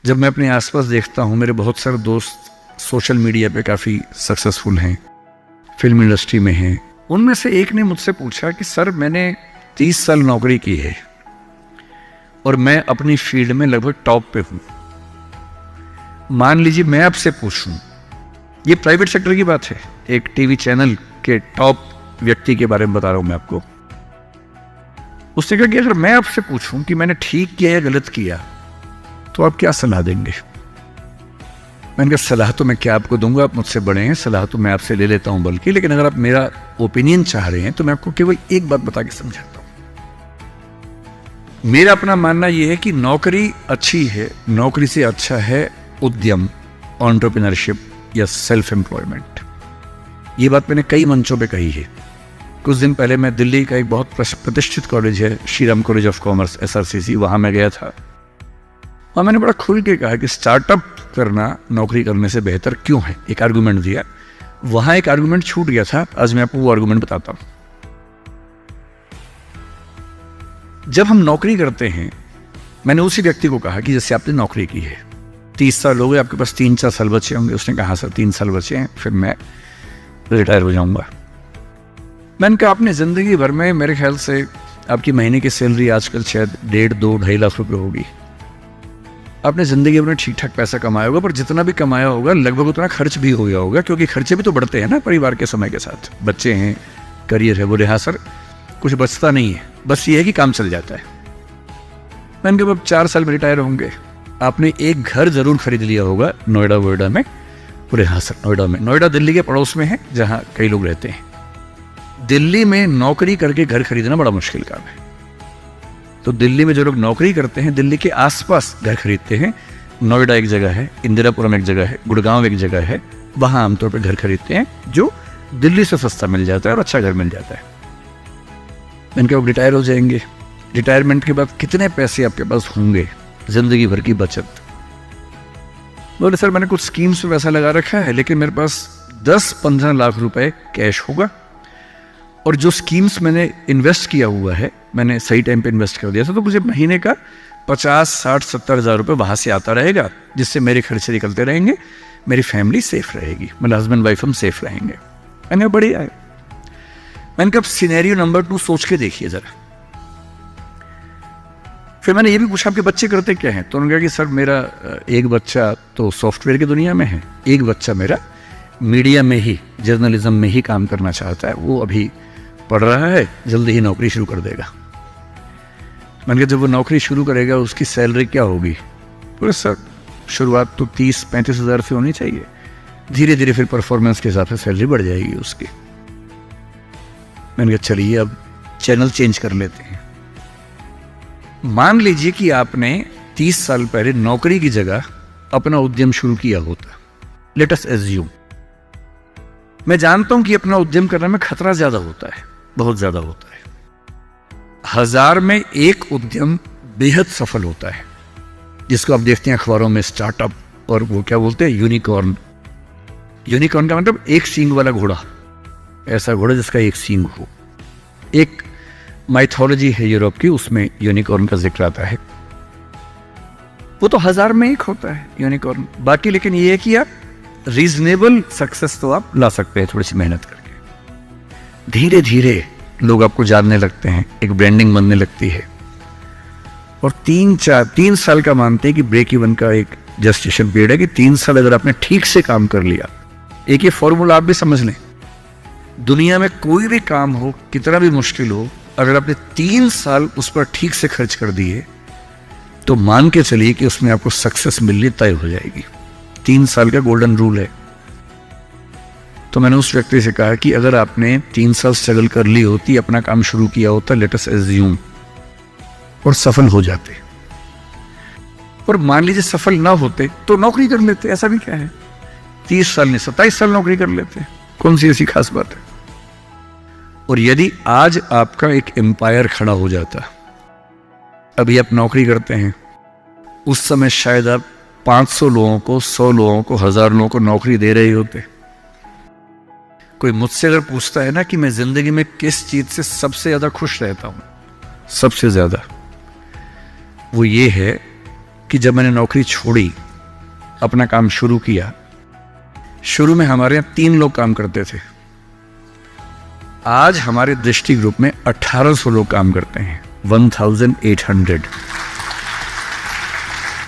जब मैं अपने आसपास देखता हूँ, मेरे बहुत सारे दोस्त सोशल मीडिया पे काफ़ी सक्सेसफुल हैं, फिल्म इंडस्ट्री में हैं। उनमें से एक ने मुझसे पूछा कि सर, मैंने 30 साल नौकरी की है और मैं अपनी फील्ड में लगभग टॉप पे हूँ। मान लीजिए मैं आपसे पूछूं, ये प्राइवेट सेक्टर की बात है, एक टीवी चैनल के टॉप व्यक्ति के बारे में बता रहा हूं मैं आपको। उसने कहा कि अगर मैं आपसे पूछूं कि मैंने ठीक किया या गलत किया तो आप क्या सलाह देंगे? मैंने कहा सलाह तो मैं क्या आपको दूंगा, आप मुझसे बड़े हैं, सलाह तो मैं आपसे ले लेता हूं बल्कि, लेकिन अगर आप मेरा ओपिनियन चाह रहे हैं तो मैं आपको केवल एक बात बता के समझाता हूं। मेरा अपना मानना यह है कि नौकरी अच्छी है, नौकरी से अच्छा है उद्यम, एंटरप्रेन्योरशिप या सेल्फ एम्प्लॉयमेंट। ये बात मैंने कई मंचों पे कही है। कुछ दिन पहले मैं दिल्ली का एक बहुत प्रतिष्ठित कॉलेज है, Shriram college of commerce, SRCC, वहां मैं गया था और मैंने बड़ा खुल के कहा कि स्टार्टअप करना नौकरी करने से बेहतर क्यों है। एक आर्गुमेंट दिया, वहां एक आर्गुमेंट छूट गया था, आज मैं आपको वो आर्गुमेंट बताता हूं। जब हम नौकरी करते हैं, मैंने उसी व्यक्ति को कहा कि जैसे आपने नौकरी की है, 30 साल हो गए, आपके पास 3-4 साल बचे होंगे। उसने कहा सर 3 साल बचे हैं, फिर मैं रिटायर हो जाऊंगा। मैंने कहा आपने जिंदगी भर में, मेरे ख्याल से आपकी महीने की सैलरी आजकल शायद 1.5-2-2.5 लाख रुपए होगी। आपने जिंदगी भर में ठीक ठाक पैसा कमाया होगा, पर जितना भी कमाया होगा लगभग उतना खर्च भी हो गया होगा, क्योंकि खर्चे भी तो बढ़ते हैं ना परिवार के समय के साथ। बच्चे हैं, करियर है। बोले हाँ सर, कुछ बचता नहीं है, बस ये है कि काम चल जाता है। मैंने कहा अब 4 साल में रिटायर होंगे, आपने एक घर जरूर खरीद लिया होगा नोएडा वोएडा में। बोले हाँ सर, नोएडा में। नोएडा दिल्ली के पड़ोस में है जहाँ कई लोग रहते हैं। दिल्ली में नौकरी करके घर खरीदना बड़ा मुश्किल काम है, तो दिल्ली में जो लोग नौकरी करते हैं दिल्ली के आसपास घर खरीदते हैं। नोएडा एक जगह है, इंदिरापुरम एक जगह है, गुड़गांव एक जगह है, वहां आमतौर पर घर खरीदते हैं जो दिल्ली से सस्ता मिल जाता है और अच्छा घर मिल जाता है। इनके वो रिटायर हो जाएंगे, रिटायरमेंट के बाद कितने पैसे आपके पास होंगे, जिंदगी भर की बचत। बोले सर मैंने कुछ स्कीम्स में पैसा लगा रखा है, लेकिन मेरे पास 10-15 लाख रुपए कैश होगा, और जो स्कीम्स मैंने इन्वेस्ट किया हुआ है, मैंने सही टाइम पे इन्वेस्ट कर दिया था, तो मुझे महीने का 50-60-70 हज़ार रुपये वहां से आता रहेगा, जिससे मेरे खर्चे निकलते रहेंगे, मेरी फैमिली सेफ रहेगी, मतलब हस्बैंड वाइफ हम सेफ रहेंगे। मैंने बढ़िया है। मैंने कहा सिनेरियो नंबर 2 सोच के देखिए जरा। फिर मैंने ये भी पूछा आपके बच्चे करते क्या हैं? तो उन्होंने कहा कि सर मेरा एक बच्चा तो सॉफ्टवेयर की दुनिया में है, एक बच्चा मेरा मीडिया में ही, जर्नलिज्म में ही काम करना चाहता है, वो अभी पढ़ रहा है, जल्दी ही नौकरी शुरू कर देगा। मैंने कहा जब वो नौकरी शुरू करेगा उसकी सैलरी क्या होगी? बोले सर शुरुआत तो 30-35 हज़ार से होनी चाहिए, धीरे धीरे फिर परफॉर्मेंस के हिसाब से सैलरी बढ़ जाएगी उसकी। मैंने कहा चलिए अब चैनल चेंज कर लेते हैं। मान लीजिए कि आपने 30 साल पहले नौकरी की जगह अपना उद्यम शुरू किया होता। लेट अस एज्यूम, मैं जानता हूं कि अपना उद्यम करने में खतरा ज्यादा होता है, बहुत ज्यादा होता है। 1000 में एक उद्यम बेहद सफल होता है, जिसको आप देखते हैं अखबारों में, स्टार्टअप, और वो क्या बोलते हैं, यूनिकॉर्न। यूनिकॉर्न का मतलब एक सींग वाला घोड़ा, ऐसा घोड़ा जिसका एक सींग हो। एक माइथोलॉजी है यूरोप की, उसमें यूनिकॉर्न का जिक्र आता है। वो तो 1000 में एक होता है यूनिकॉर्न। बाकी लेकिन ये है कि आप रीजनेबल सक्सेस तो आप ला सकते हैं थोड़ी सी मेहनत करके। धीरे धीरे लोग आपको जानने लगते हैं, एक ब्रांडिंग बनने लगती है, और 3 साल का मानते हैं कि ब्रेक इवन का एक जस्टिफिकेशन पीरियड है कि 3 साल अगर आपने ठीक से काम कर लिया। एक ये फॉर्मूला आप भी समझ लें, दुनिया में कोई भी काम हो, कितना भी मुश्किल हो, अगर आपने 3 साल उस पर ठीक से खर्च कर दिए तो मान के चलिए कि उसमें आपको सक्सेस मिलनी तय हो जाएगी। 3 साल का गोल्डन रूल है। तो मैंने उस व्यक्ति से कहा कि अगर आपने 3 साल स्ट्रगल कर ली होती, अपना काम शुरू किया होता, लेट अस एज्यूम, और सफल हो जाते, और मान लीजिए सफल ना होते तो नौकरी कर लेते, ऐसा भी क्या है, 30 साल नहीं 27 साल नौकरी कर लेते, कौन सी ऐसी खास बात है। और यदि आज आपका एक एम्पायर खड़ा हो जाता, अभी आप नौकरी करते हैं, उस समय शायद आप 500 लोगों को, 100 लोगों को, 1000 लोगों को नौकरी दे रहे होते। कोई मुझसे अगर पूछता है ना कि मैं जिंदगी में किस चीज से सबसे ज्यादा खुश रहता हूं, सबसे ज्यादा, वो ये है कि जब मैंने नौकरी छोड़ी, अपना काम शुरू किया, शुरू में हमारे यहाँ 3 लोग काम करते थे। आज हमारे दृष्टि ग्रुप में 1800 लोग काम करते हैं, 1800।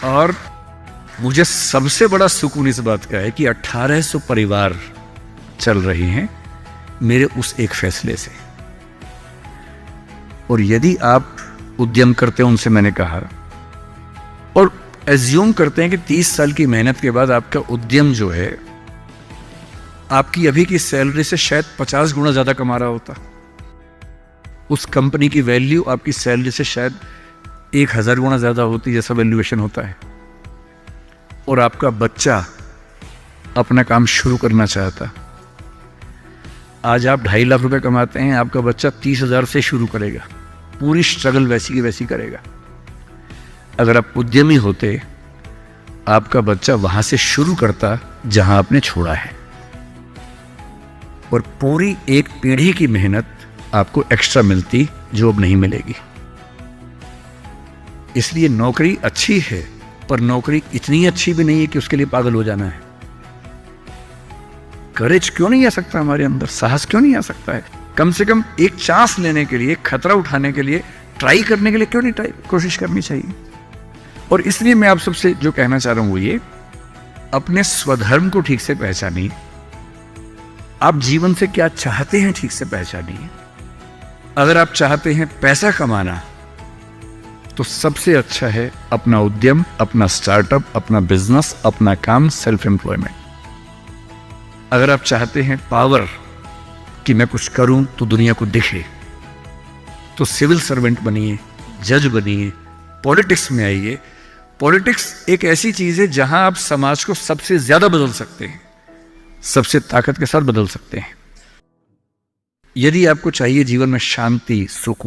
और मुझे सबसे बड़ा सुकून इस बात का है कि 1800 परिवार चल रहे हैं मेरे उस एक फैसले से। और यदि आप उद्यम करते हो, उनसे मैंने कहा, और एज्यूम करते हैं कि 30 साल की मेहनत के बाद आपका उद्यम जो है आपकी अभी की सैलरी से शायद 50 गुना ज्यादा कमा रहा होता, उस कंपनी की वैल्यू आपकी सैलरी से शायद 1000 गुना ज्यादा होती, जैसा वैल्यूएशन होता है, और आपका बच्चा अपना काम शुरू करना चाहता। आज आप 2.5 लाख रुपए कमाते हैं, आपका बच्चा 30,000 से शुरू करेगा, पूरी स्ट्रगल वैसी की वैसी करेगा। अगर आप उद्यमी होते, आपका बच्चा वहां से शुरू करता जहां आपने छोड़ा है, और पूरी एक पीढ़ी की मेहनत आपको एक्स्ट्रा मिलती जो अब नहीं मिलेगी। इसलिए नौकरी अच्छी है, पर नौकरी इतनी अच्छी भी नहीं है कि उसके लिए पागल हो जाना है। करेज क्यों नहीं आ सकता हमारे अंदर, साहस क्यों नहीं आ सकता है? कम से कम एक चांस लेने के लिए, खतरा उठाने के लिए, ट्राई करने के लिए क्यों नहीं कोशिश करनी चाहिए? और इसलिए मैं आप सबसे जो कहना चाह रहा हूं वो ये, अपने स्वधर्म को ठीक से पहचानिए। आप जीवन से क्या चाहते हैं ठीक से पहचानिए। अगर आप चाहते हैं पैसा कमाना, तो सबसे अच्छा है अपना उद्यम, अपना स्टार्टअप, अपना बिजनेस, अपना काम, सेल्फ एम्प्लॉयमेंट। अगर आप चाहते हैं पावर, कि मैं कुछ करूं तो दुनिया को दिखे, तो सिविल सर्वेंट बनिए, जज बनिए, पॉलिटिक्स में आइए। पॉलिटिक्स एक ऐसी चीज है जहां आप समाज को सबसे ज्यादा बदल सकते हैं, सबसे ताकत के साथ बदल सकते हैं। यदि आपको चाहिए जीवन में शांति, सुकून,